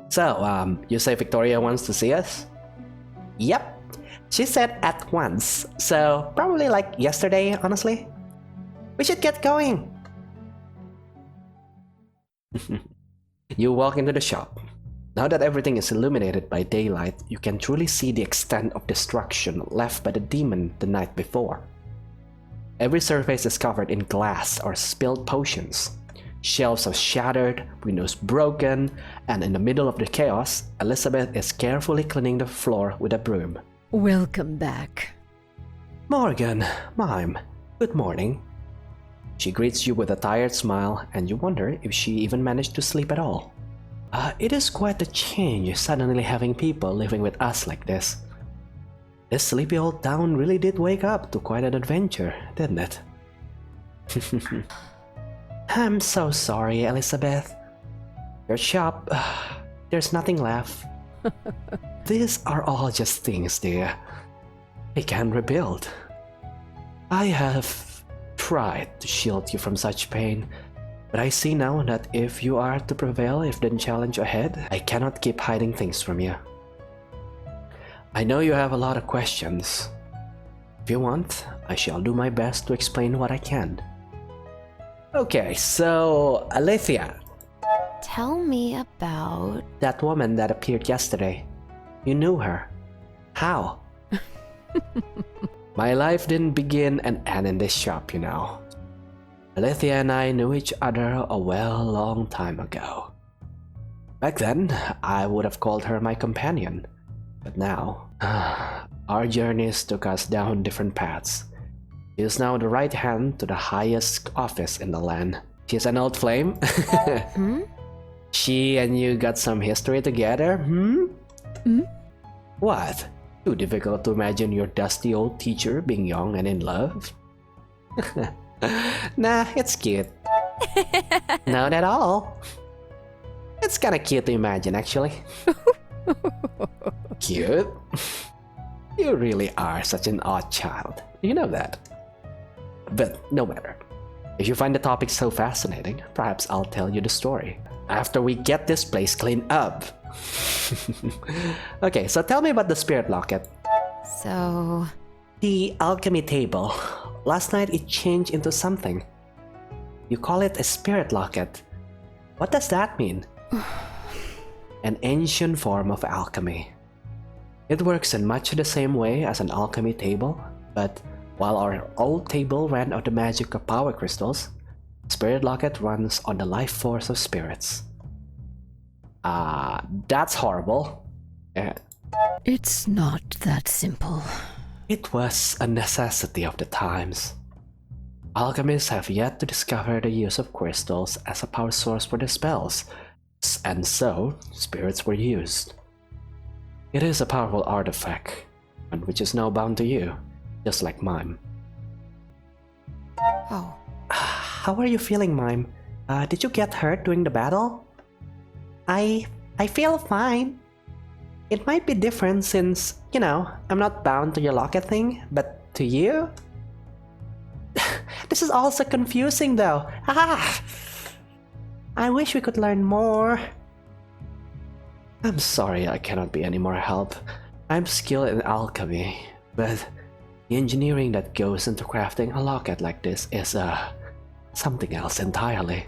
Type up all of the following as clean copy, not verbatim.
So, you say Victoria wants to see us? Yep. She said at once, so probably like yesterday, honestly. We should get going. You walk into the shop. Now that everything is illuminated by daylight, you can truly see the extent of destruction left by the demon the night before. Every surface is covered in glass or spilled potions. Shelves are shattered, windows broken, and in the middle of the chaos, Elizabeth is carefully cleaning the floor with a broom. Welcome back. Morgan, Mime, good morning. She greets you with a tired smile, and you wonder if she even managed to sleep at all. It is quite a change suddenly having people living with us like this. This sleepy old town really did wake up to quite an adventure, didn't it? I'm so sorry, Elizabeth. Your shop, there's nothing left. These are all just things, dear. I can rebuild. I have tried to shield you from such pain, but I see now that if you are to prevail if the challenge ahead, I cannot keep hiding things from you. I know you have a lot of questions. If you want, I shall do my best to explain what I can. Okay, so Alethea. Tell me about... That woman that appeared yesterday. You knew her. How? My life didn't begin and end in this shop, you know. Alethea and I knew each other a long time ago. Back then, I would have called her my companion. But now, our journeys took us down different paths. She is now the right hand to the highest office in the land. She's an old flame. She and you got some history together, What? Too difficult to imagine your dusty old teacher being young and in love? Nah, it's cute. Not at all. It's kinda cute to imagine, actually. Cute? You really are such an odd child. You know that. But no matter. If you find the topic so fascinating, perhaps I'll tell you the story after we get this place cleaned up. Okay, so tell me about the spirit locket. So... The alchemy table. Last night it changed into something. You call it a spirit locket. What does that mean? An ancient form of alchemy. It works in much the same way as an alchemy table, but while our old table ran on the magic of power crystals, Spirit Locket runs on the life force of spirits. That's horrible. It's not that simple. It was a necessity of the times. Alchemists have yet to discover the use of crystals as a power source for their spells, and so spirits were used. It is a powerful artifact, and which is now bound to you, just like Mime. Oh. How are you feeling, Mime? Did you get hurt during the battle? I feel fine. It might be different since, you know, I'm not bound to your locket thing, but to you? This is also confusing though. I wish we could learn more. I'm sorry I cannot be any more help. I'm skilled in alchemy, but the engineering that goes into crafting a locket like this is something else entirely.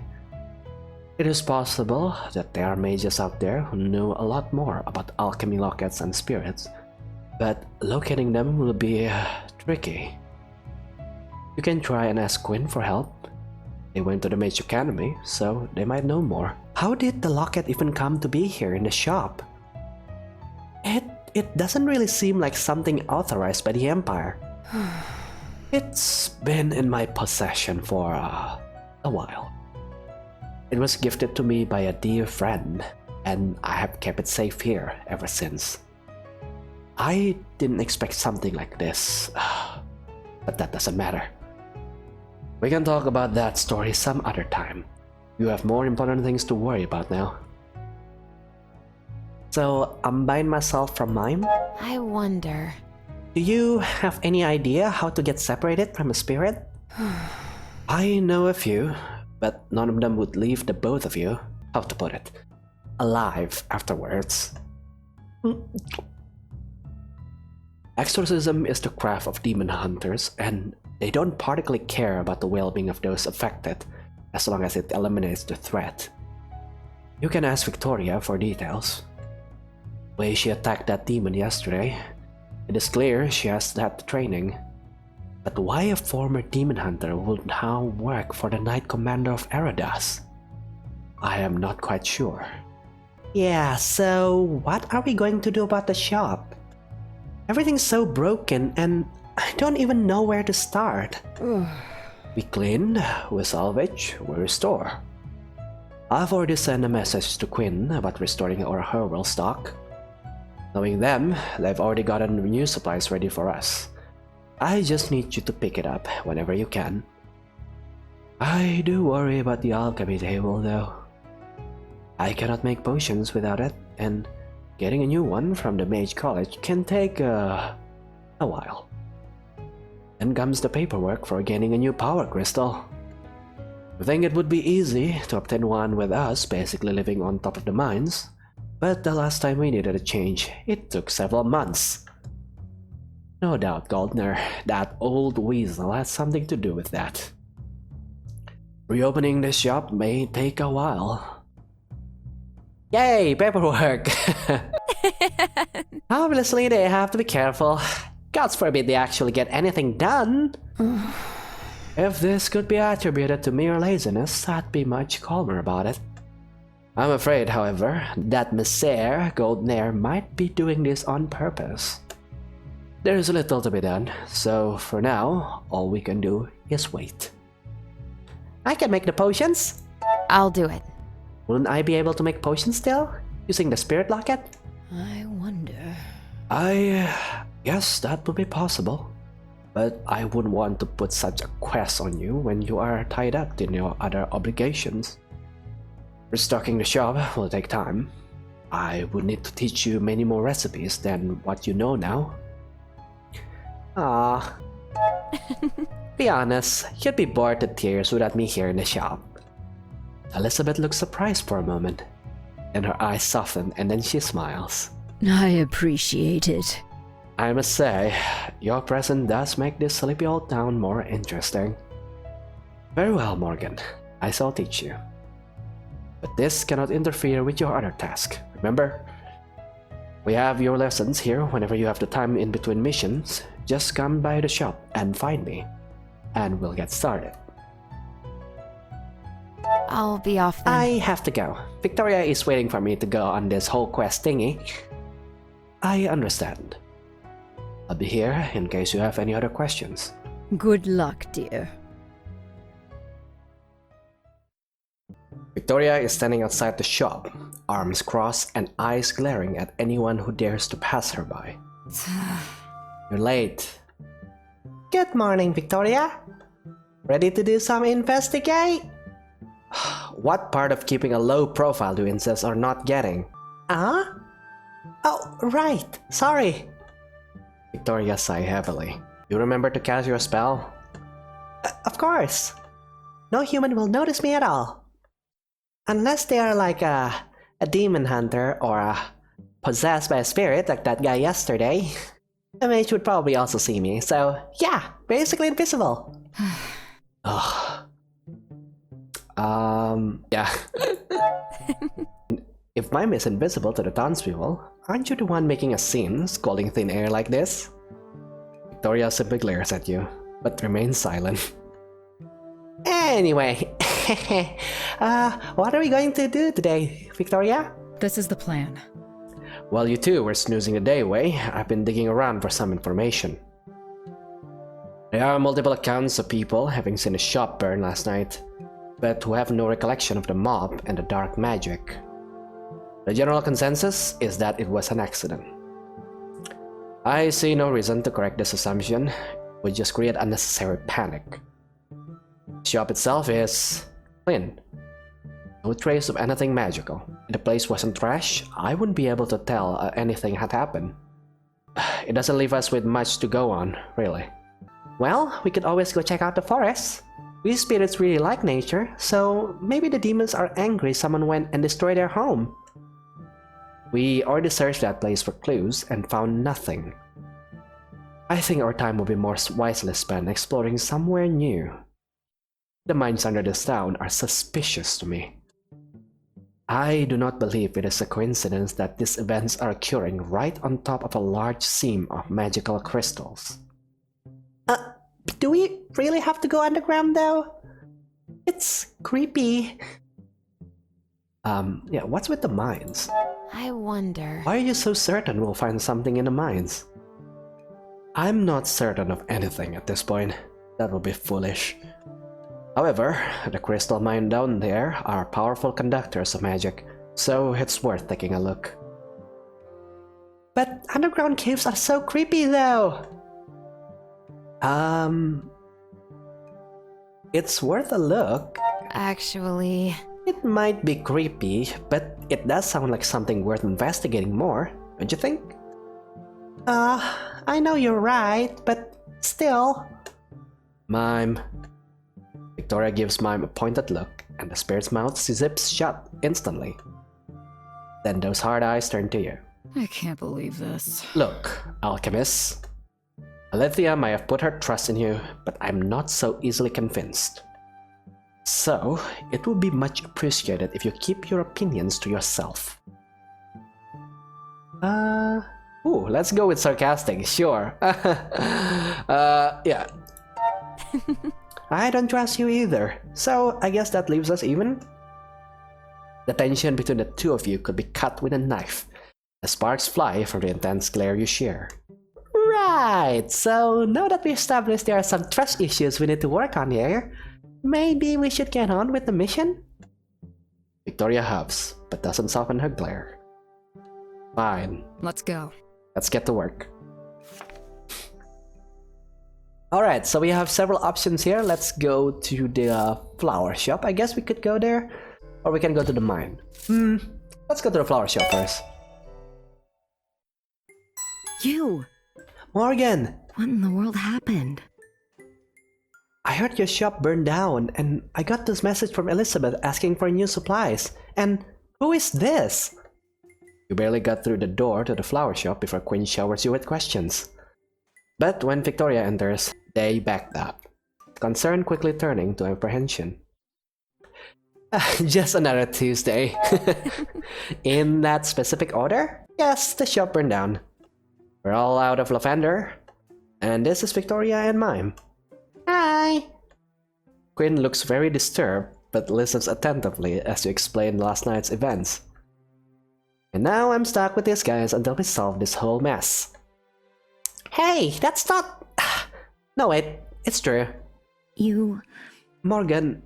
It is possible that there are mages out there who know a lot more about alchemy lockets and spirits, but locating them will be tricky. You can try and ask Quinn for help. They went to the Mage Academy, so they might know more. How did the locket even come to be here in the shop? It doesn't really seem like something authorized by the Empire. It's been in my possession for a while. It was gifted to me by a dear friend, and I have kept it safe here ever since. I didn't expect something like this, but that doesn't matter. We can talk about that story some other time. You have more important things to worry about now. So, I'm buying myself from Mime? I wonder... Do you have any idea how to get separated from a spirit? I know a few, but none of them would leave the both of you. How to put it? alive afterwards. Exorcism is the craft of demon hunters, and they don't particularly care about the well-being of those affected, as long as it eliminates the threat. You can ask Victoria for details. The way she attacked that demon yesterday, it is clear she has that training. But why a former demon hunter would now work for the Knight Commander of Erodas? I am not quite sure. Yeah, so what are we going to do about the shop? Everything's so broken and I don't even know where to start. We clean, we salvage, we restore. I've already sent a message to Quinn about restoring our herbal stock. Knowing them, they've already gotten new supplies ready for us. I just need you to pick it up whenever you can. I do worry about the alchemy table though. I cannot make potions without it, and getting a new one from the mage college can take a while. Then comes the paperwork for gaining a new power crystal. I think it would be easy to obtain one with us basically living on top of the mines, but the last time we needed a change, it took several months. No doubt, Goldner, that old weasel has something to do with that. Reopening the shop may take a while. Yay, paperwork! Obviously, they have to be careful. God forbid they actually get anything done. If this could be attributed to mere laziness, I'd be much calmer about it. I'm afraid, however, that Monsieur Goldner might be doing this on purpose. There's little to be done, so for now, all we can do is wait. I can make the potions. I'll do it. Wouldn't I be able to make potions still, using the spirit locket? I wonder. I guess that would be possible, but I wouldn't want to put such a quest on you when you are tied up in your other obligations. Restocking the shop will take time. I would need to teach you many more recipes than what you know now. Ah. Be honest, you'd be bored to tears without me here in the shop. Elizabeth looks surprised for a moment. Then her eyes soften and then she smiles. I appreciate it. I must say, your presence does make this sleepy old town more interesting. Very well, Morgan. I shall teach you. But this cannot interfere with your other task, remember? We have your lessons here whenever you have the time in between missions. Just come by the shop and find me, and we'll get started. I'll be off then. I have to go. Victoria is waiting for me to go on this whole quest thingy. I understand. I'll be here in case you have any other questions. Good luck, dear. Victoria is standing outside the shop, arms crossed and eyes glaring at anyone who dares to pass her by. You're late. Good morning, Victoria. Ready to do some investigate? What part of keeping a low profile do you insist on not getting? Ah? Oh, right. Sorry. Victoria sighed heavily. You remember to cast your spell? Of course. No human will notice me at all. Unless they are like a demon hunter or possessed by a spirit like that guy yesterday. The mage would probably also see me, so yeah, basically invisible. Ugh. Yeah. If Mime is invisible to the townspeople, aren't you the one making a scene, scolding thin air like this? Victoria simply glares at you, but remains silent. Anyway, what are we going to do today, Victoria? This is the plan. While you two were snoozing the day away, I've been digging around for some information. There are multiple accounts of people having seen a shop burn last night, but who have no recollection of the mob and the dark magic. The general consensus is that it was an accident. I see no reason to correct this assumption. It would just create unnecessary panic. The shop itself is clean. No trace of anything magical. If the place wasn't trash, I wouldn't be able to tell anything had happened. It doesn't leave us with much to go on, really. Well, we could always go check out the forest. We spirits really like nature, so maybe the demons are angry someone went and destroyed their home. We already searched that place for clues and found nothing. I think our time will be more wisely spent exploring somewhere new. The mines under this town are suspicious to me. I do not believe it is a coincidence that these events are occurring right on top of a large seam of magical crystals. Do we really have to go underground though? It's creepy. Yeah, what's with the mines? I wonder. Why are you so certain we'll find something in the mines? I'm not certain of anything at this point. That would be foolish. However, the crystal mine down there are powerful conductors of magic, so it's worth taking a look. But underground caves are so creepy though! It's worth a look. Actually, It might be creepy, but it does sound like something worth investigating more, don't you think? I know you're right, but still... Mime. Victoria gives Mime a pointed look, and the spirit's mouth zips shut instantly. Then those hard eyes turn to you. I can't believe this. Look, alchemist. Alethea may have put her trust in you, but I'm not so easily convinced. So, it would be much appreciated if you keep your opinions to yourself. Let's go with sarcastic, sure. Yeah. I don't trust you either, so I guess that leaves us even. The tension between the two of you could be cut with a knife, as sparks fly from the intense glare you share. Right, so now that we established there are some trust issues we need to work on here, maybe we should get on with the mission? Victoria huffs, but doesn't soften her glare. Fine. Let's go. Let's get to work. Alright, so we have several options here. Let's go to the flower shop. I guess we could go there. Or we can go to the mine. Let's go to the flower shop first. You! Morgan! What in the world happened? I heard your shop burned down, and I got this message from Elizabeth asking for new supplies. And who is this? You barely got through the door to the flower shop before Quinn showers you with questions. But when Victoria enters, they backed up, concern quickly turning to apprehension. Just another Tuesday. In that specific order? Yes, the shop burned down. We're all out of lavender. And this is Victoria and Mime. Hi! Quinn looks very disturbed, but listens attentively as you explain last night's events. And now I'm stuck with these guys until we solve this whole mess. Hey, that's not... No, wait, it's true. You... Morgan,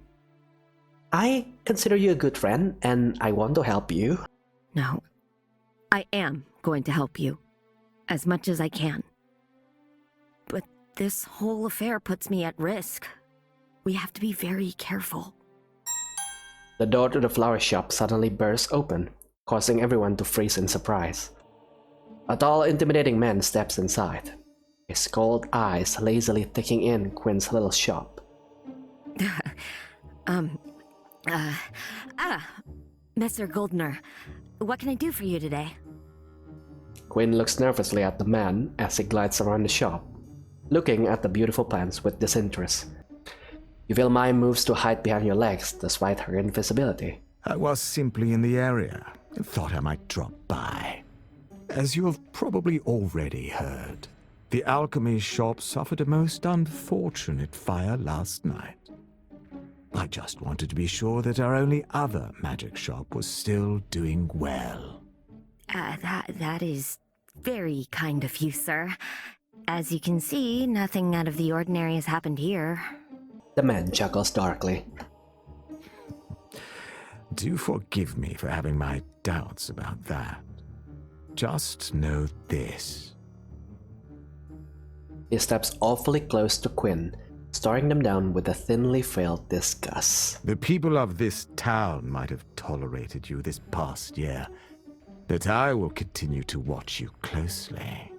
I consider you a good friend, and I want to help you. No. I am going to help you. As much as I can. But this whole affair puts me at risk. We have to be very careful. The door to the flower shop suddenly bursts open, causing everyone to freeze in surprise. A tall, intimidating man steps inside, his cold eyes lazily taking in Quinn's little shop. Messer Goldner, what can I do for you today? Quinn looks nervously at the man as he glides around the shop, looking at the beautiful plants with disinterest. You feel Mime moves to hide behind your legs despite her invisibility. I was simply in the area and thought I might drop by. As you have probably already heard, the alchemy shop suffered a most unfortunate fire last night. I just wanted to be sure that our only other magic shop was still doing well. That is very kind of you, sir. As you can see, nothing out of the ordinary has happened here. The man chuckles darkly. Do forgive me for having my doubts about that. Just know this. He steps awfully close to Quinn, staring them down with a thinly veiled disgust. The people of this town might have tolerated you this past year, but I will continue to watch you closely.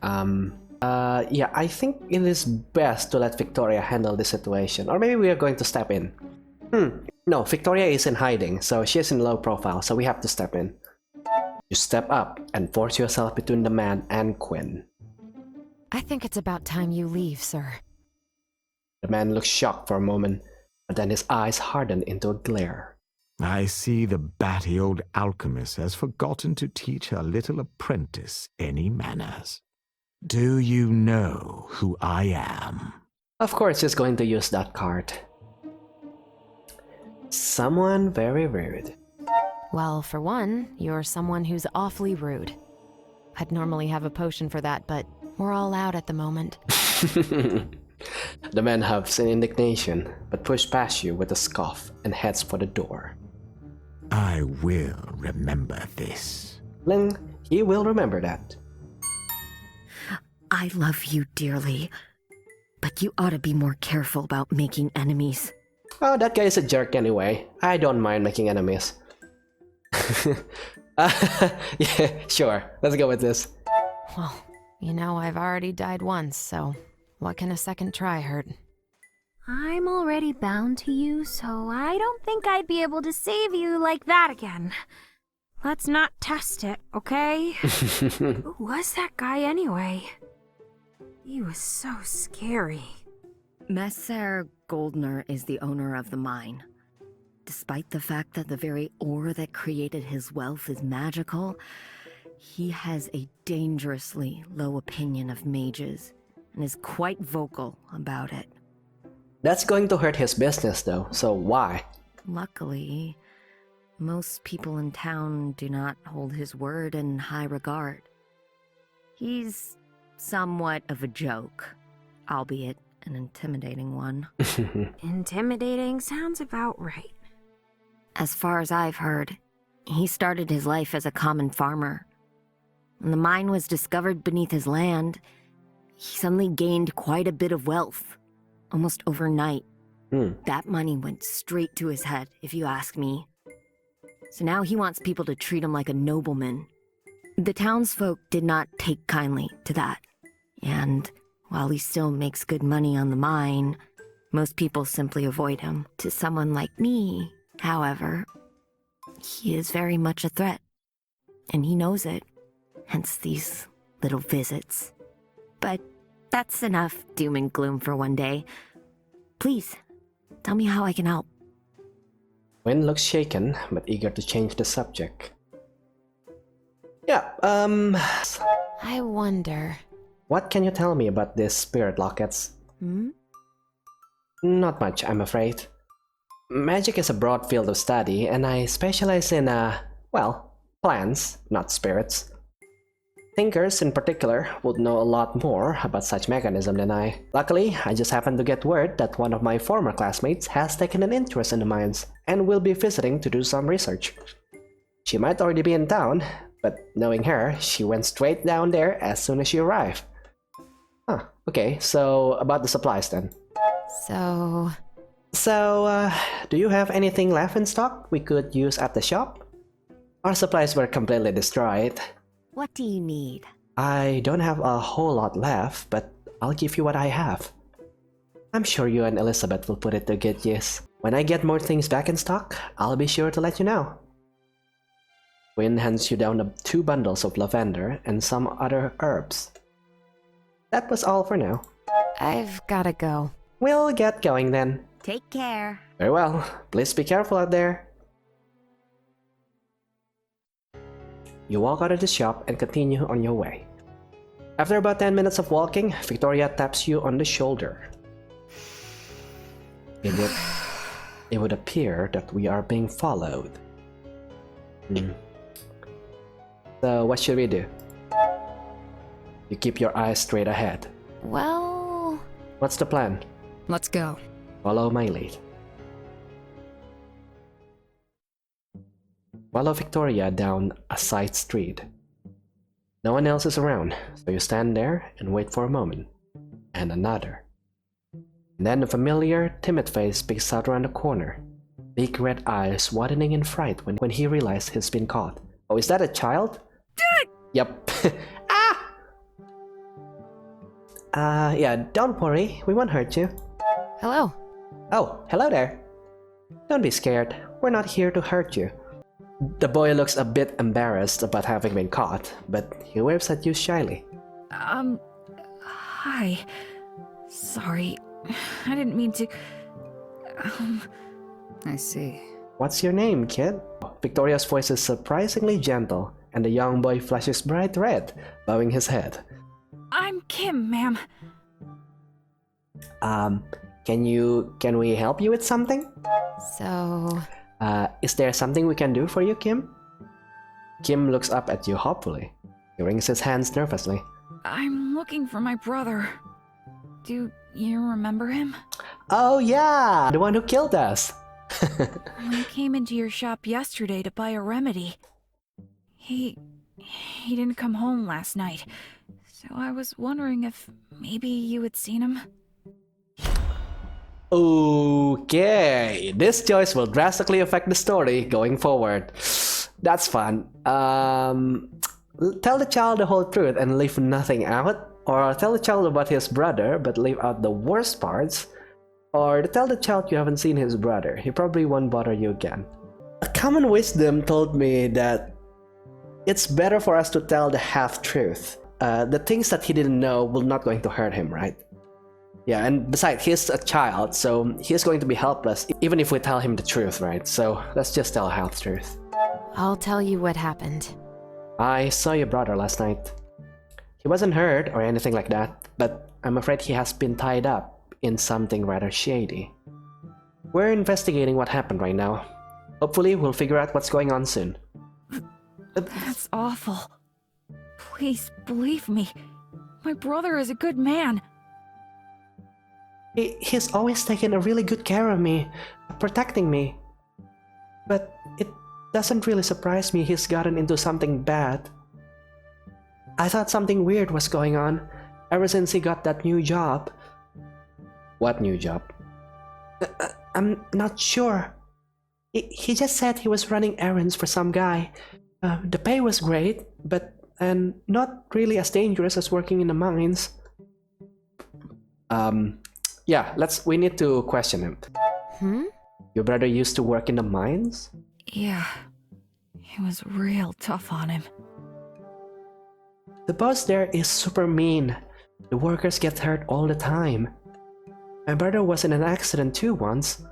Yeah, I think it is best to let Victoria handle the situation, or maybe we are going to step in. No, Victoria is in hiding, so she's in low profile, so we have to step in. You step up and force yourself between the man and Quinn. I think it's about time you leave, sir. The man looks shocked for a moment, but then his eyes harden into a glare. I see the batty old alchemist has forgotten to teach her little apprentice any manners. Do you know who I am? Of course he's going to use that card. Someone very rude. Well, for one, you're someone who's awfully rude. I'd normally have a potion for that, but we're all out at the moment. The man huffs in indignation, but pushes past you with a scoff and heads for the door. I will remember this. Ling, he will remember that. I love you dearly, but you ought to be more careful about making enemies. Oh, that guy is a jerk anyway. I don't mind making enemies. Yeah, sure. Let's go with this. Well, you know, I've already died once, so what can a second try hurt? I'm already bound to you, so I don't think I'd be able to save you like that again. Let's not test it, okay? Who was that guy anyway? He was so scary. Messer Goldner is the owner of the mine. Despite the fact that the very ore that created his wealth is magical, he has a dangerously low opinion of mages and is quite vocal about it. That's going to hurt his business though, so why? Luckily, most people in town do not hold his word in high regard. He's somewhat of a joke, albeit an intimidating one. Intimidating sounds about right. As far as I've heard, he started his life as a common farmer. When the mine was discovered beneath his land, he suddenly gained quite a bit of wealth, almost overnight. That money went straight to his head, if you ask me. So now he wants people to treat him like a nobleman. The townsfolk did not take kindly to that, and while he still makes good money on the mine, most people simply avoid him. To someone like me, however, he is very much a threat, and he knows it, hence these little visits. But that's enough doom and gloom for one day. Please, tell me how I can help. Wynn looks shaken, but eager to change the subject. Yeah, I wonder... what can you tell me about these spirit lockets? Not much, I'm afraid. Magic is a broad field of study, and I specialize in, well, plants, not spirits. Thinkers, in particular, would know a lot more about such mechanism than I. Luckily, I just happened to get word that one of my former classmates has taken an interest in the mines, and will be visiting to do some research. She might already be in town, but knowing her, she went straight down there as soon as she arrived. Huh, okay, so about the supplies then. So, do you have anything left in stock we could use at the shop? Our supplies were completely destroyed. What do you need? I don't have a whole lot left, but I'll give you what I have. I'm sure you and Elizabeth will put it to good use. When I get more things back in stock, I'll be sure to let you know. Wynn hands you down 2 bundles of lavender and some other herbs. That was all for now. I've gotta go. We'll get going then. Take care. Very well. Please be careful out there. You walk out of the shop and continue on your way. After about 10 minutes of walking, Victoria taps you on the shoulder. It would appear that we are being followed. So what should we do? You keep your eyes straight ahead. Well... What's the plan? let's go. Follow my lead. Follow Victoria down a side street. No one else is around, so you stand there and wait for a moment. And another. And then a familiar, timid face peeks out around the corner. Big red eyes widening in fright when he realizes he's been caught. Oh, is that a child? Yep. Yeah, don't worry, we won't hurt you. Hello. Oh, hello there. Don't be scared. We're not here to hurt you. The boy looks a bit embarrassed about having been caught, but he waves at you shyly. Hi. Sorry. I didn't mean to... I see. What's your name, kid? Victoria's voice is surprisingly gentle, and the young boy flushes bright red, bowing his head. I'm Kim, ma'am. Can we help you with something? So, Is there something we can do for you, Kim? Kim looks up at you hopefully. He wrings his hands nervously. I'm looking for my brother. Do you remember him? Oh yeah, the one who killed us. I came into your shop yesterday to buy a remedy. He didn't come home last night, so I was wondering if maybe you had seen him. Okay, this choice will drastically affect the story going forward. That's fun. Tell the child the whole truth and leave nothing out, or tell the child about his brother but leave out the worst parts, or tell the child you haven't seen his brother. He probably won't bother you again. A common wisdom told me that it's better for us to tell the half-truth. The things that he didn't know will not going to hurt him, right? Yeah, and besides, he's a child, so he's going to be helpless even if we tell him the truth, right? So let's just tell half-truth. I'll tell you what happened. I saw your brother last night. He wasn't hurt or anything like that, but I'm afraid he has been tied up in something rather shady. We're investigating what happened right now. Hopefully, we'll figure out what's going on soon. That's awful. Please believe me. My brother is a good man. He's always taken a really good care of me, protecting me. But it doesn't really surprise me he's gotten into something bad. I thought something weird was going on ever since he got that new job. What new job? I'm not sure. He just said he was running errands for some guy. The pay was great, but not really as dangerous as working in the mines. Yeah, we need to question him. Your brother used to work in the mines? Yeah. It was real tough on him. The boss there is super mean. The workers get hurt all the time. My brother was in an accident too once.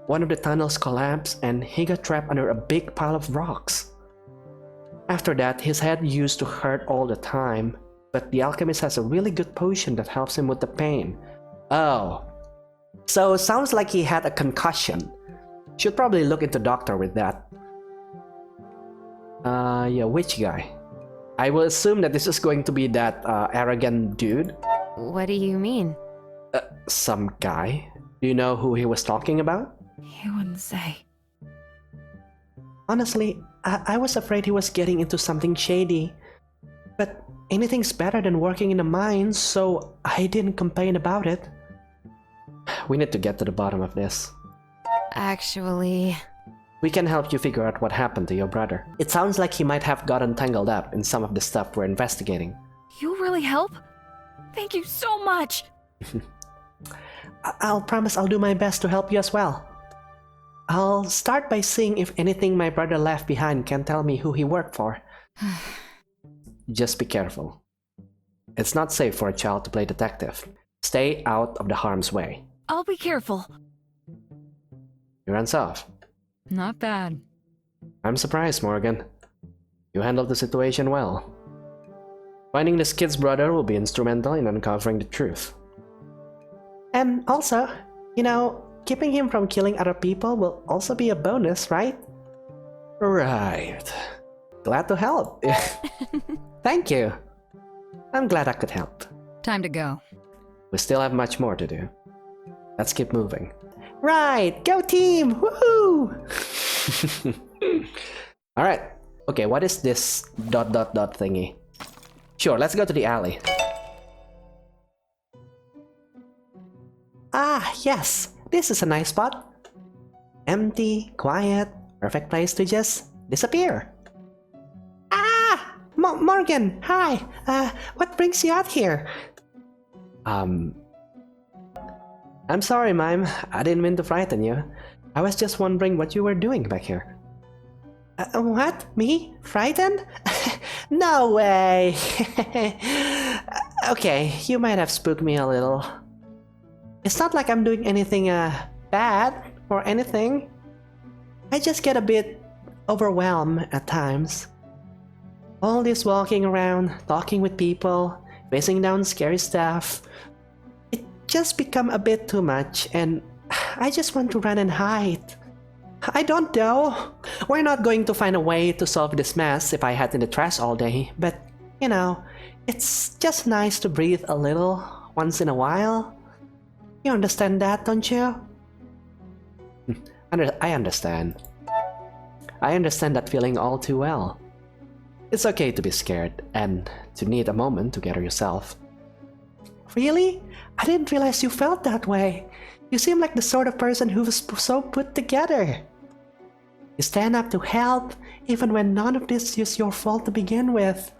One of the tunnels collapsed and he got trapped under a big pile of rocks. After that, his head used to hurt all the time, but the alchemist has a really good potion that helps him with the pain. Oh. So it sounds like he had a concussion. Should probably look into doctor with that. Yeah, which guy? I will assume that this is going to be that arrogant dude. What do you mean? Some guy. Do you know who he was talking about? He wouldn't say. Honestly, I was afraid he was getting into something shady. But anything's better than working in the mines, so I didn't complain about it. We need to get to the bottom of this. Actually... We can help you figure out what happened to your brother. It sounds like he might have gotten tangled up in some of the stuff we're investigating. You'll really help? Thank you so much! I'll promise I'll do my best to help you as well. I'll start by seeing if anything my brother left behind can tell me who he worked for. Just be careful. It's not safe for a child to play detective. Stay out of the harm's way. I'll be careful. He runs off. Not bad. I'm surprised, Morgan. You handled the situation well. Finding this kid's brother will be instrumental in uncovering the truth. And also, keeping him from killing other people will also be a bonus, right? Right. Glad to help. Thank you. I'm glad I could help. Time to go. We still have much more to do. Let's keep moving. Right, go team! Woohoo! Alright. Okay, what is this ... thingy? Sure, let's go to the alley. Ah, yes! This is a nice spot. Empty, quiet, perfect place to just disappear. Ah! Morgan, hi! What brings you out here? I'm sorry, Mime. I didn't mean to frighten you. I was just wondering what you were doing back here. What? Me? Frightened? No way! Okay, you might have spooked me a little. It's not like I'm doing anything bad or anything. I just get a bit overwhelmed at times. All this walking around, talking with people, facing down scary stuff, it just become a bit too much, and I just want to run and hide. I don't know. We're not going to find a way to solve this mess if I hide in the trash all day, but you know, it's just nice to breathe a little once in a while. You understand that, don't you? I understand. I understand that feeling all too well. It's okay to be scared and to need a moment to gather yourself. Really? I didn't realize you felt that way. You seem like the sort of person who's so put together. You stand up to help, even when none of this is your fault to begin with.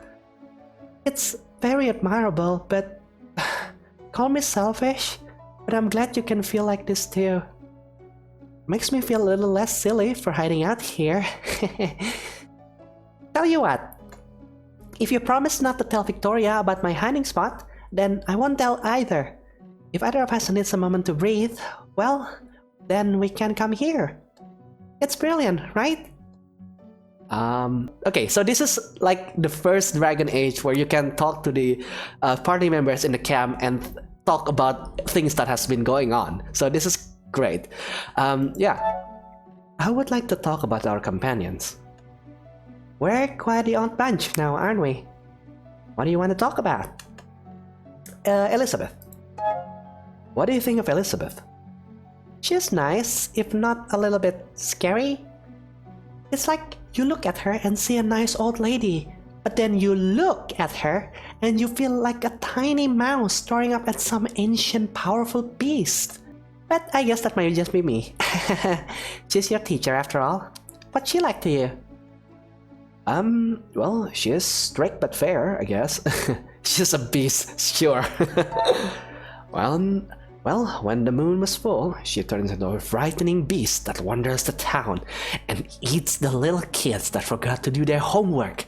It's very admirable, but call me selfish, but I'm glad you can feel like this too. Makes me feel a little less silly for hiding out here. Tell you what, if you promise not to tell Victoria about my hiding spot, then I won't tell either. If either of us needs a moment to breathe, well, then we can come here. It's brilliant, right? Okay, so this is like the first Dragon Age where you can talk to the party members in the camp and talk about things that has been going on. So this is great. Yeah, I would like to talk about our companions. We're quite the odd bunch now, aren't we? What do you want to talk about? Elizabeth. What do you think of Elizabeth? She's nice, if not a little bit scary. It's like you look at her and see a nice old lady, but then you look at her and you feel like a tiny mouse staring up at some ancient powerful beast. But I guess that might just be me. She's your teacher after all. What's she like to you? Well, she is strict but fair, I guess. She's a beast, sure. Well, when the moon was full, she turns into a frightening beast that wanders the town and eats the little kids that forgot to do their homework.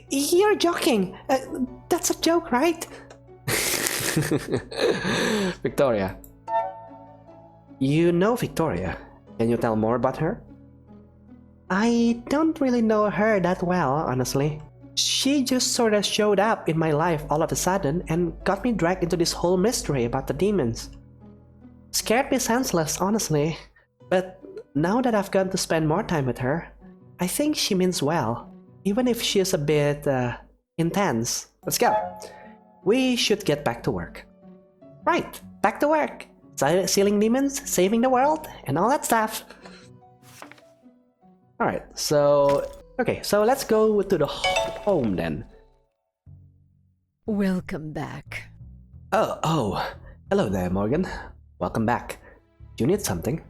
You're joking! That's a joke, right? Victoria. You know Victoria. Can you tell more about her? I don't really know her that well, honestly. She just sort of showed up in my life all of a sudden and got me dragged into this whole mystery about the demons. Scared me senseless, honestly. But now that I've gotten to spend more time with her, I think she means well, even if she is a bit intense. Let's go. We should get back to work. Right, back to work. Sealing demons, saving the world, and all that stuff. Alright, so... Okay, so let's go to the home then. Welcome back. Oh, hello there, Morgan. Welcome back. Do you need something?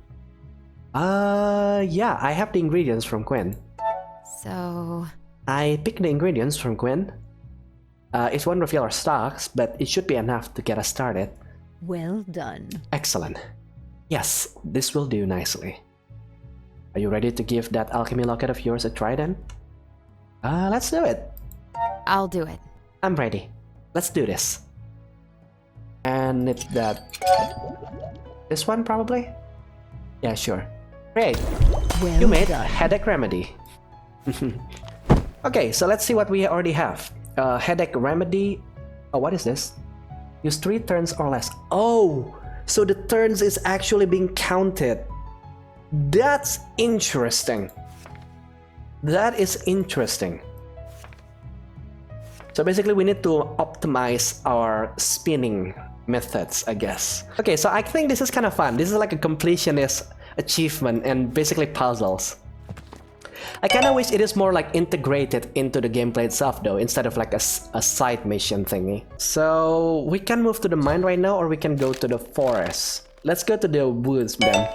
Yeah, I have the ingredients from Quinn. So... I picked the ingredients from Quinn. It won't refill our stocks, but it should be enough to get us started. well done. Excellent. Yes, this will do nicely. Are you ready to give that alchemy locket of yours a try then? Let's do it. I'll do it. I'm ready. Let's do this. And it's that... This one probably? Yeah, sure. Great. Well You made done. a headache remedy. Okay, so let's see what we already have. Headache remedy. Oh, what is this? Use 3 turns or less. Oh, so the turns is actually being counted. That's interesting. That is interesting. So basically we need to optimize our spinning methods, I guess. Okay, so I think this is kind of fun. This is like a completionist achievement and basically puzzles. I kind of wish it is more like integrated into the gameplay itself though, instead of like a side mission thingy. So we can move to the mine right now, or we can go to the forest. Let's go to the woods then.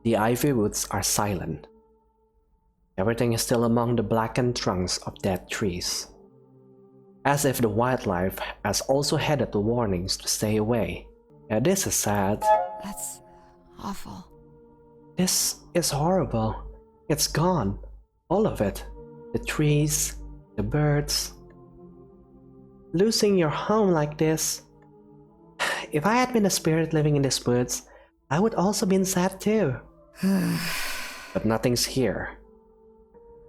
The ivy woods are silent. Everything is still among the blackened trunks of dead trees. As if the wildlife has also heeded the warnings to stay away. Yeah, this is sad. That's awful. This is horrible. It's gone. All of it. The trees, the birds. Losing your home like this. If I had been a spirit living in these woods, I would also been sad too. But nothing's here.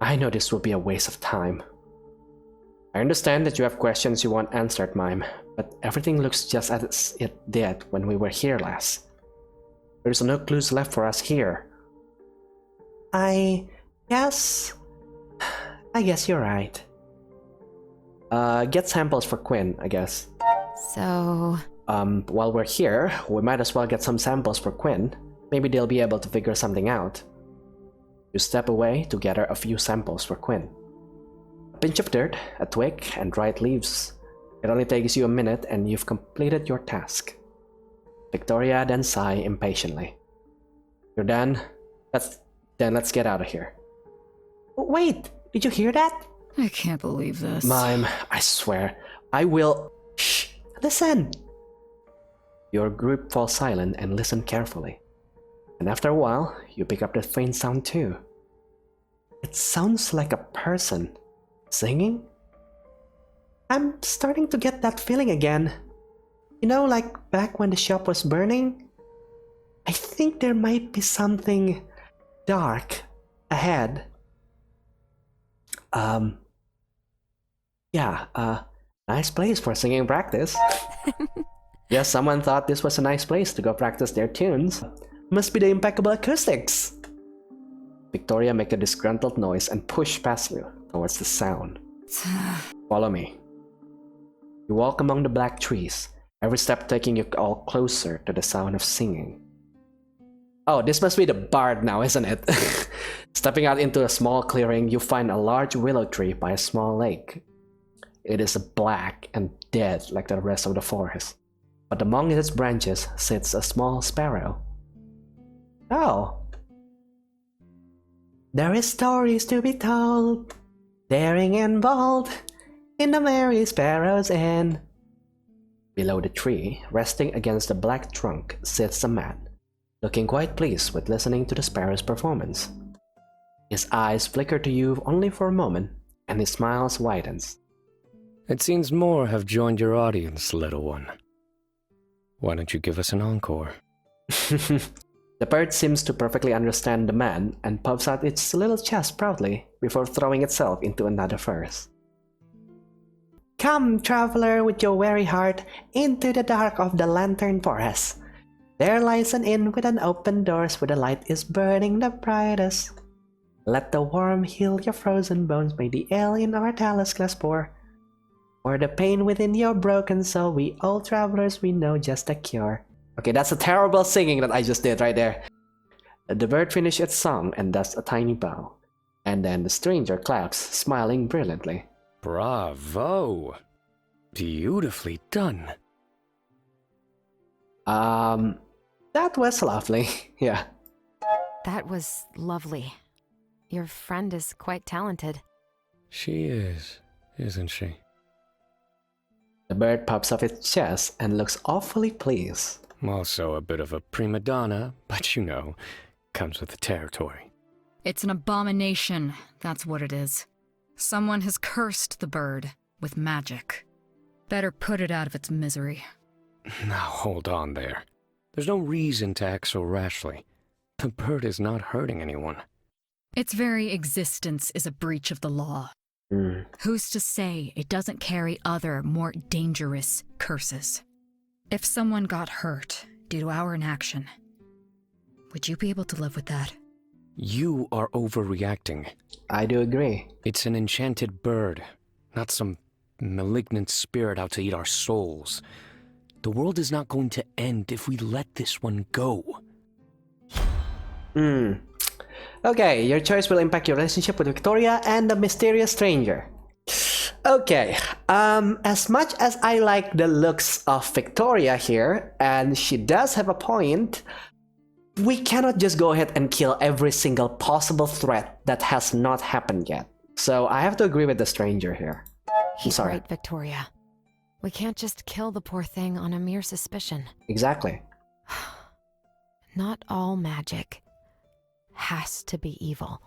I know this will be a waste of time. I understand that you have questions you want answered, Mime, but everything looks just as it did when we were here last. There's no clues left for us here. I guess you're right. Get samples for Quinn, I guess. So... While we're here, we might as well get some samples for Quinn. Maybe they'll be able to figure something out. You step away to gather a few samples for Quinn. A pinch of dirt, a twig, and dried leaves. It only takes you a minute and you've completed your task. Victoria then sigh impatiently. You're done? Let's get out of here. Wait, did you hear that? I can't believe this. Mime, I swear, I will... Shh! Listen! Your group falls silent and listen carefully. And after a while, you pick up the faint sound too. It sounds like a person. Singing? I'm starting to get that feeling again. You know, like back when the shop was burning? I think there might be something dark ahead. Nice place for singing practice. Yes, someone thought this was a nice place to go practice their tunes. Must be the impeccable acoustics. Victoria make a disgruntled noise and push past you towards the sound. Follow me. You walk among the black trees, every step taking you all closer to the sound of singing. Oh, this must be the bard now, isn't it? Stepping out into a small clearing, you find a large willow tree by a small lake. It is black and dead like the rest of the forest, but among its branches sits a small sparrow. Oh. There is stories to be told, daring and bold, in the merry sparrow's inn. Below the tree, resting against the black trunk, sits a man, looking quite pleased with listening to the sparrow's performance. His eyes flicker to you only for a moment, and his smile widens. It seems more have joined your audience, little one. Why don't you give us an encore? The bird seems to perfectly understand the man and puffs out its little chest proudly before throwing itself into another verse. Come, traveler, with your weary heart, into the dark of the lantern forest. There lies an inn with an open doors where the light is burning the brightest. Let the warmth heal your frozen bones, may the ale in our talus glass pour. For the pain within your broken soul, we old travelers, we know just a cure. Okay, that's a terrible singing that I just did right there. The bird finished its song and does a tiny bow. And then the stranger claps, smiling brilliantly. Bravo! Beautifully done. That was lovely, yeah. That was lovely. Your friend is quite talented. She is, isn't she? The bird puffs up its chest and looks awfully pleased. Also a bit of a prima donna, but you know, comes with the territory. It's an abomination, that's what it is. Someone has cursed the bird with magic. Better put it out of its misery. Now hold on there. There's no reason to act so rashly. The bird is not hurting anyone. Its very existence is a breach of the law. Who's to say it doesn't carry other, more dangerous curses? If someone got hurt due to our inaction, would you be able to live with that? You are overreacting. I do agree. It's an enchanted bird, not some malignant spirit out to eat our souls. The world is not going to end if we let this one go. Okay, your choice will impact your relationship with Victoria and the mysterious stranger. Okay, as much as I like the looks of Victoria here, and she does have a point, we cannot just go ahead and kill every single possible threat that has not happened yet. So I have to agree with the stranger here. He's sorry. right, Victoria. We can't just kill the poor thing on a mere suspicion. Exactly. Not all magic has to be evil.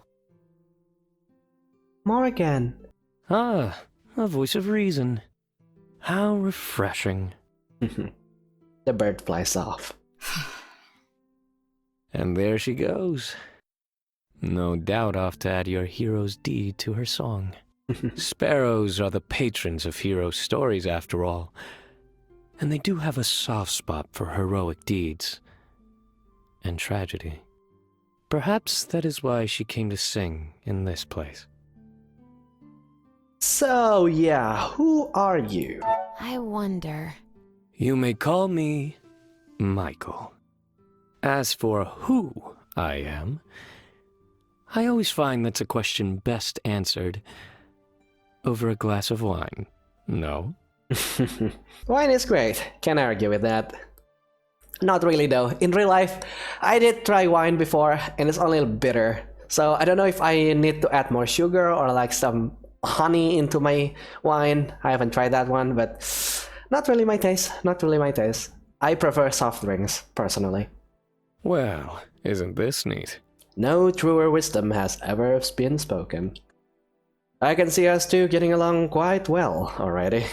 Morgan. Ah, a voice of reason. How refreshing. The bird flies off. And there she goes. No doubt off to add your hero's deed to her song. Sparrows are the patrons of hero stories, after all, and they do have a soft spot for heroic deeds and tragedy. Perhaps that is why she came to sing in this place. So, yeah, who are you? I wonder. You may call me Michael. As for who I am, I always find that's a question best answered over a glass of wine. No? Wine is great. Can't argue with that. Not really though. In real life, I did try wine before and it's only a little bitter. So I don't know if I need to add more sugar or like some honey into my wine. I haven't tried that one, but not really my taste. Not really my taste. I prefer soft drinks, personally. Well, isn't this neat? No truer wisdom has ever been spoken. I can see us two getting along quite well already.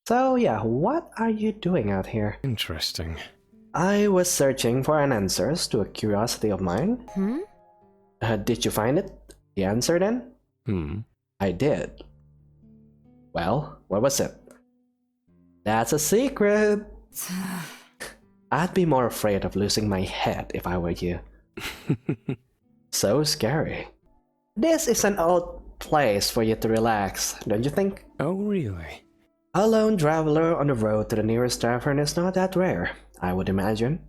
So yeah, what are you doing out here? Interesting. I was searching for an answers to a curiosity of mine. Did you find it? The answer then? I did. Well, what was it? That's a secret! I'd be more afraid of losing my head if I were you. So scary. This is an old place for you to relax, don't you think? Oh, really? A lone traveler on the road to the nearest tavern is not that rare, I would imagine.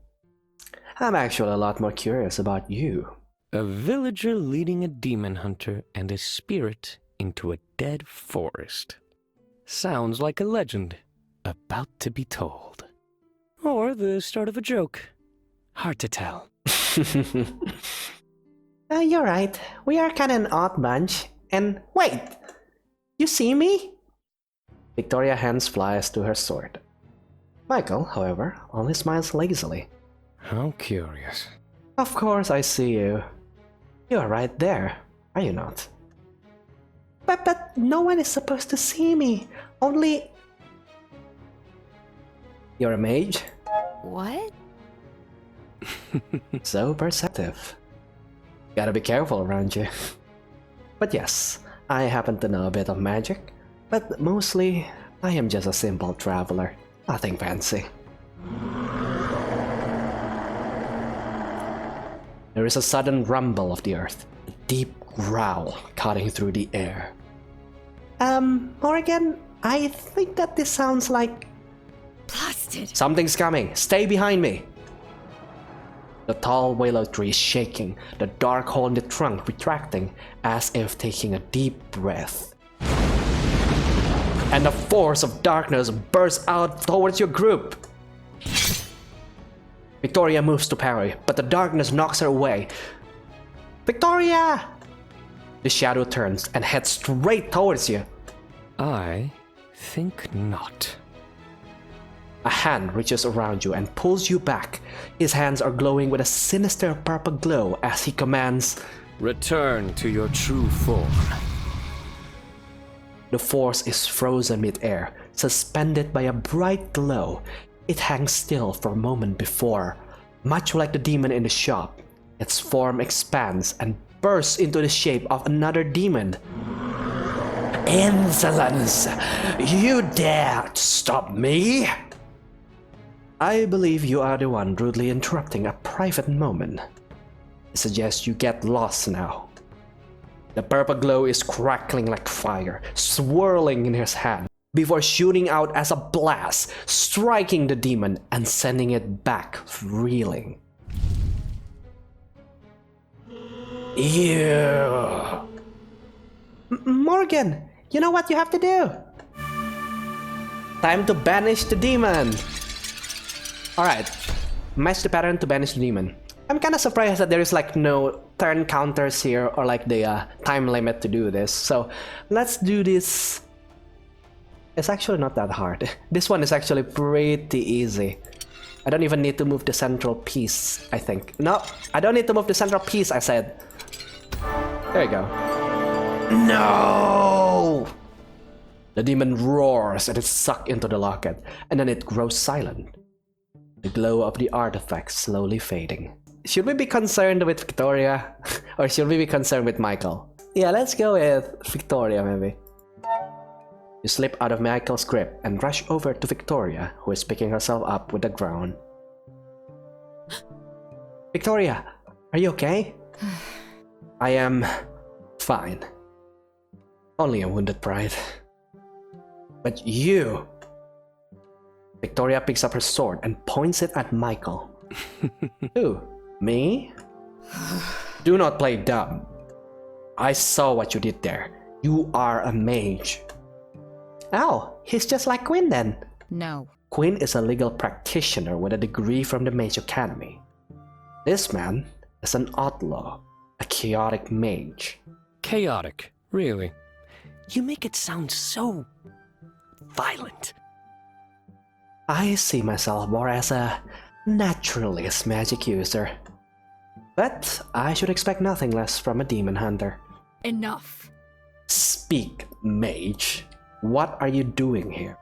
I'm actually a lot more curious about you. A villager leading a demon hunter and a spirit into a dead forest. Sounds like a legend about to be told. Or the start of a joke. Hard to tell. You're right. We are kind of an odd bunch. And wait! You see me? Victoria's hands flies to her sword. Michael, however, only smiles lazily. How curious. Of course I see you. You are right there, are you not? But no one is supposed to see me. Only... You're a mage? What? So perceptive. Gotta be careful around you. But yes, I happen to know a bit of magic. But mostly, I am just a simple traveler. Nothing fancy. There is a sudden rumble of the earth. A deep growl cutting through the air. Morgan, I think that this sounds like... Blasted! Something's coming! Stay behind me! The tall willow tree is shaking, the dark hole in the trunk retracting, as if taking a deep breath. And the force of darkness bursts out towards your group! Victoria moves to parry, but the darkness knocks her away. Victoria! The shadow turns and heads straight towards you. I think not. A hand reaches around you and pulls you back. His hands are glowing with a sinister purple glow as he commands, Return to your true form. The force is frozen mid-air, suspended by a bright glow. It hangs still for a moment before, much like the demon in the shop, its form expands and bursts into the shape of another demon. Insolence! You dare to stop me? I believe you are the one rudely interrupting a private moment. I suggest you get lost now. The purple glow is crackling like fire, swirling in his hand, before shooting out as a blast, striking the demon and sending it back, reeling. Ew. Morgan, you know what you have to do? Time to banish the demon. Alright, match the pattern to banish the demon. I'm kinda surprised that there is like no turn counters here or like the time limit to do this. So let's do this It's actually not that hard. This one is actually pretty easy. I don't even need to move the central piece, I think. No, I don't need to move the central piece, I said. There you go. No! The demon roars and is sucked into the locket, and then it grows silent. The glow of the artifact slowly fading. Should we be concerned with Victoria? Or should we be concerned with Michael? Yeah, let's go with Victoria, maybe. You slip out of Michael's grip and rush over to Victoria, who is picking herself up with a groan. Victoria, are you okay? I am fine. Only a wounded pride. But you... Victoria picks up her sword and points it at Michael. Who? Me? Do not play dumb. I saw what you did there. You are a mage. Oh, he's just like Quinn then. No. Quinn is a legal practitioner with a degree from the Mage Academy. This man is an outlaw, a chaotic mage. Chaotic, really? You make it sound so violent. I see myself more as a naturalist magic user. But I should expect nothing less from a demon hunter. Enough. Speak, mage. What are you doing here?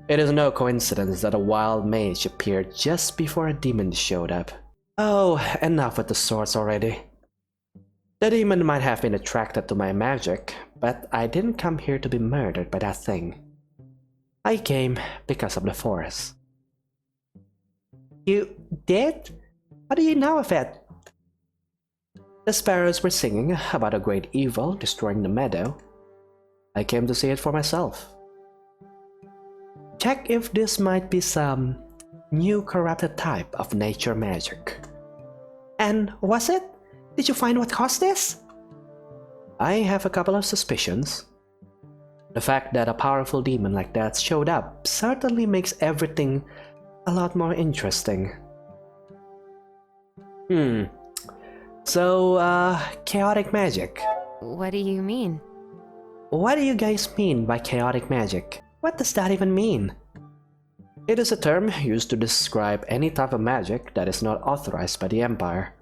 It is no coincidence that a wild mage appeared just before a demon showed up. Oh, enough with the swords already. The demon might have been attracted to my magic, but I didn't come here to be murdered by that thing. I came because of the forest. You did? How do you know of it? The sparrows were singing about a great evil destroying the meadow. I came to see it for myself. Check if this might be some new corrupted type of nature magic. And was it? Did you find what caused this? I have a couple of suspicions. The fact that a powerful demon like that showed up certainly makes everything a lot more interesting. So, chaotic magic. What do you mean? What do you guys mean by chaotic magic? What does that even mean? It is a term used to describe any type of magic that is not authorized by the Empire.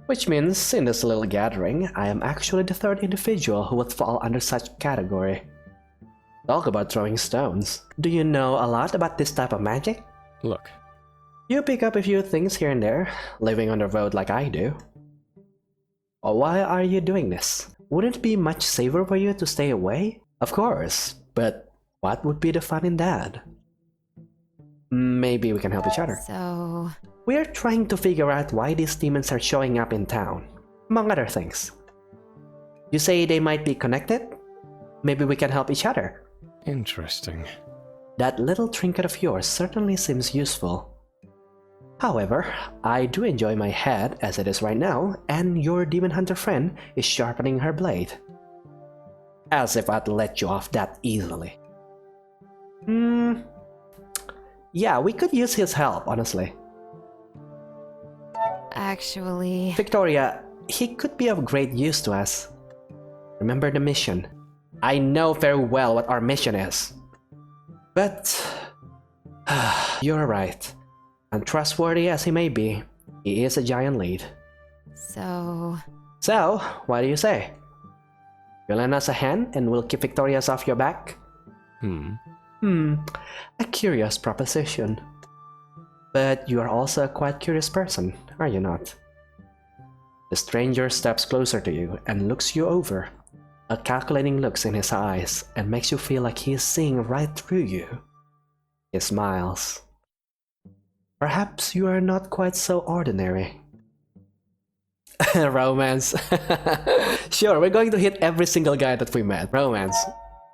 Which means, in this little gathering, I am actually the third individual who would fall under such category. Talk about throwing stones. Do you know a lot about this type of magic? Look. You pick up a few things here and there, living on the road like I do. Why are you doing this? Wouldn't it be much safer for you to stay away? Of course, but what would be the fun in that? Maybe we can help each other. So... We're trying to figure out why these demons are showing up in town, among other things. You say they might be connected? Maybe we can help each other. Interesting. That little trinket of yours certainly seems useful. However, I do enjoy my head as it is right now, and your demon hunter friend is sharpening her blade. As if I'd let you off that easily. Yeah, we could use his help, honestly. Actually... Victoria, he could be of great use to us. Remember the mission. I know very well what our mission is. But... you're right. Untrustworthy as he may be, he is a giant lead. So, what do you say? You lend us a hand and we'll keep Victoria's off your back? A curious proposition. But you are also a quite curious person, are you not? The stranger steps closer to you and looks you over. A calculating looks in his eyes and makes you feel like he is seeing right through you. He smiles. Perhaps you are not quite so ordinary. Romance. Sure, we're going to hit every single guy that we met. Romance.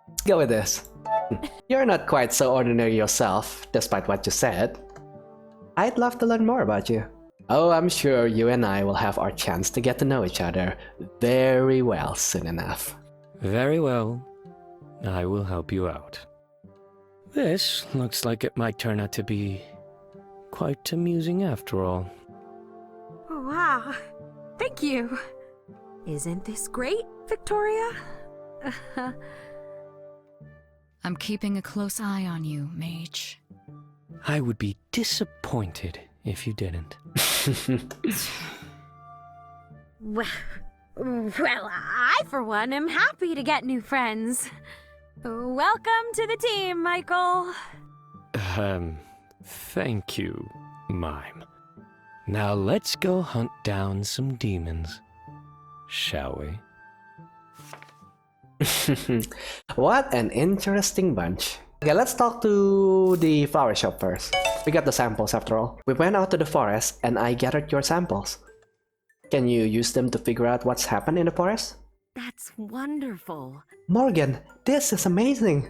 Let's go with this. You're not quite so ordinary yourself, despite what you said. I'd love to learn more about you. Oh, I'm sure you and I will have our chance to get to know each other very well soon enough. Very well. I will help you out. This looks like it might turn out to be quite amusing after all. Oh, wow. Thank you. Isn't this great, Victoria? I'm keeping a close eye on you, mage. I would be disappointed if you didn't. Well, I, for one, am happy to get new friends. Welcome to the team, Michael. Thank you, Mime. Now let's go hunt down some demons, shall we? What an interesting bunch. Okay, let's talk to the flower shop first. We got the samples after all. We went out to the forest and I gathered your samples. Can you use them to figure out what's happened in the forest? That's wonderful. Morgan, this is amazing.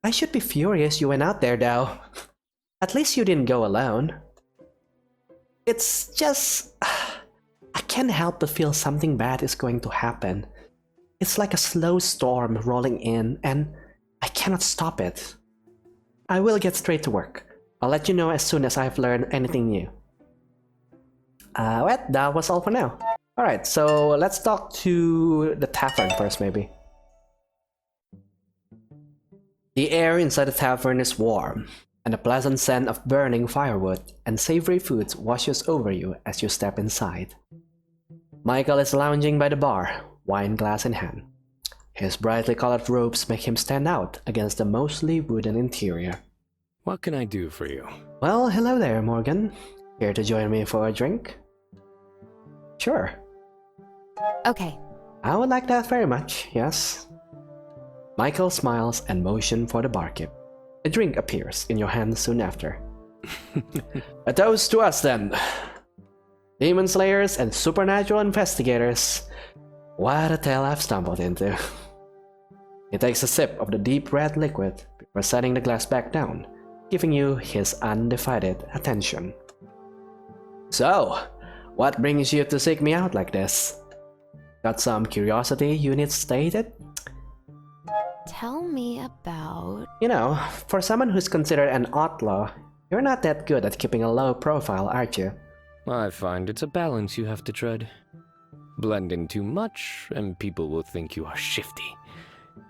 I should be furious you went out there though. At least you didn't go alone. It's just... I can't help but feel something bad is going to happen. It's like a slow storm rolling in and I cannot stop it. I will get straight to work. I'll let you know as soon as I've learned anything new. Well, that was all for now. Alright, so let's talk to the tavern first maybe. The air inside the tavern is warm, and a pleasant scent of burning firewood and savory foods washes over you as you step inside. Michael is lounging by the bar, wine glass in hand. His brightly colored robes make him stand out against the mostly wooden interior. What can I do for you? Well, hello there, Morgan. Here to join me for a drink? Sure. Okay. I would like that very much, yes. Michael smiles and motions for the barkeep. A drink appears in your hand soon after. A toast to us then. Demon slayers and supernatural investigators. What a tale I've stumbled into. He takes a sip of the deep red liquid before setting the glass back down, giving you his undivided attention. So, what brings you to seek me out like this? Got some curiosity you need stated? Tell me about... You know, for someone who's considered an outlaw, you're not that good at keeping a low profile, aren't you? I find it's a balance you have to tread. Blend in too much, and people will think you are shifty.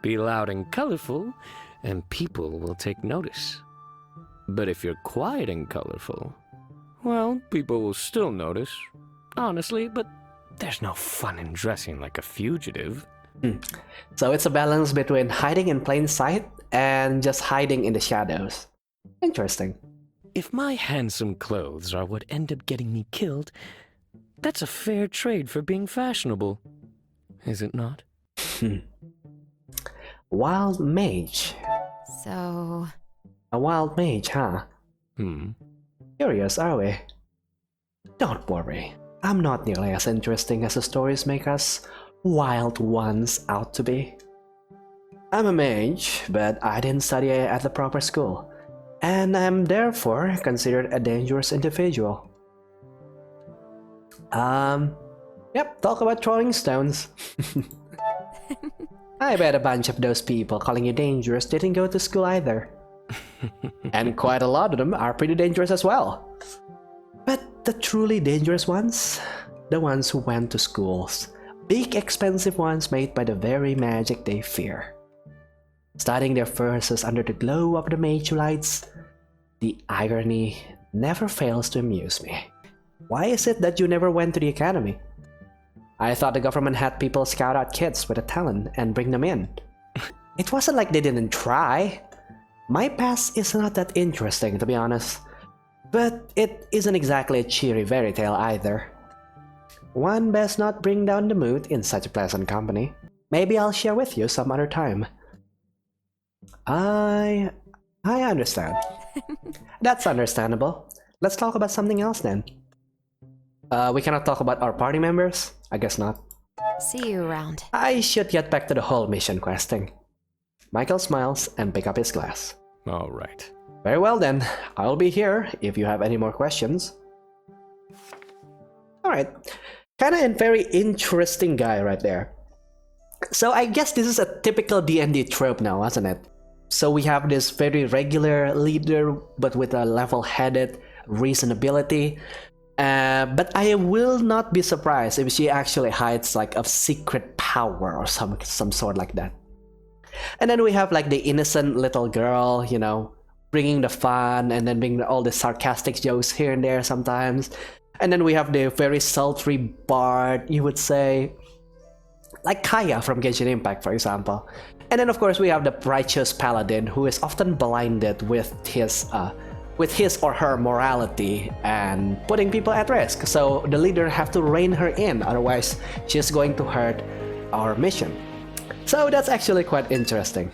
Be loud and colorful, and people will take notice. But if you're quiet and colorful, well, people will still notice. Honestly, but there's no fun in dressing like a fugitive. So it's a balance between hiding in plain sight and just hiding in the shadows. Interesting. If my handsome clothes are what end up getting me killed, that's a fair trade for being fashionable, is it not? Wild mage. So... A wild mage, huh? Curious, are we? Don't worry. I'm not nearly as interesting as the stories make us wild ones out to be. I'm a mage, but I didn't study at the proper school, and am therefore considered a dangerous individual. Yep, talk about throwing stones. I bet a bunch of those people calling you dangerous didn't go to school either. And quite a lot of them are pretty dangerous as well. But the truly dangerous ones? The ones who went to schools. Big expensive ones made by the very magic they fear. Studying their verses under the glow of the mage lights, the irony never fails to amuse me. Why is it that you never went to the academy? I thought the government had people scout out kids with a talent and bring them in. It wasn't like they didn't try. My past is not that interesting, to be honest. But it isn't exactly a cheery fairy tale either. One best not bring down the mood in such a pleasant company. Maybe I'll share with you some other time. I understand. That's understandable. Let's talk about something else then. We cannot talk about our party members? I guess not. See you around. I should get back to the whole mission questing. Michael smiles and picks up his glass. All right. Very well then, I'll be here if you have any more questions. Alright, kinda a very interesting guy right there. So I guess this is a typical D&D trope now, isn't it? So we have this very regular leader, but with a level-headed reasonability. But I will not be surprised if she actually hides like a secret power or some sort like that. And then we have like the innocent little girl, you know, bringing the fun and then bringing all the sarcastic jokes here and there sometimes. And then we have the very sultry bard, you would say, like Kaya from Genshin Impact, for example. And then of course we have the righteous paladin, who is often blinded with his or her morality and putting people at risk. So the leader have to rein her in, otherwise she's going to hurt our mission. So that's actually quite interesting.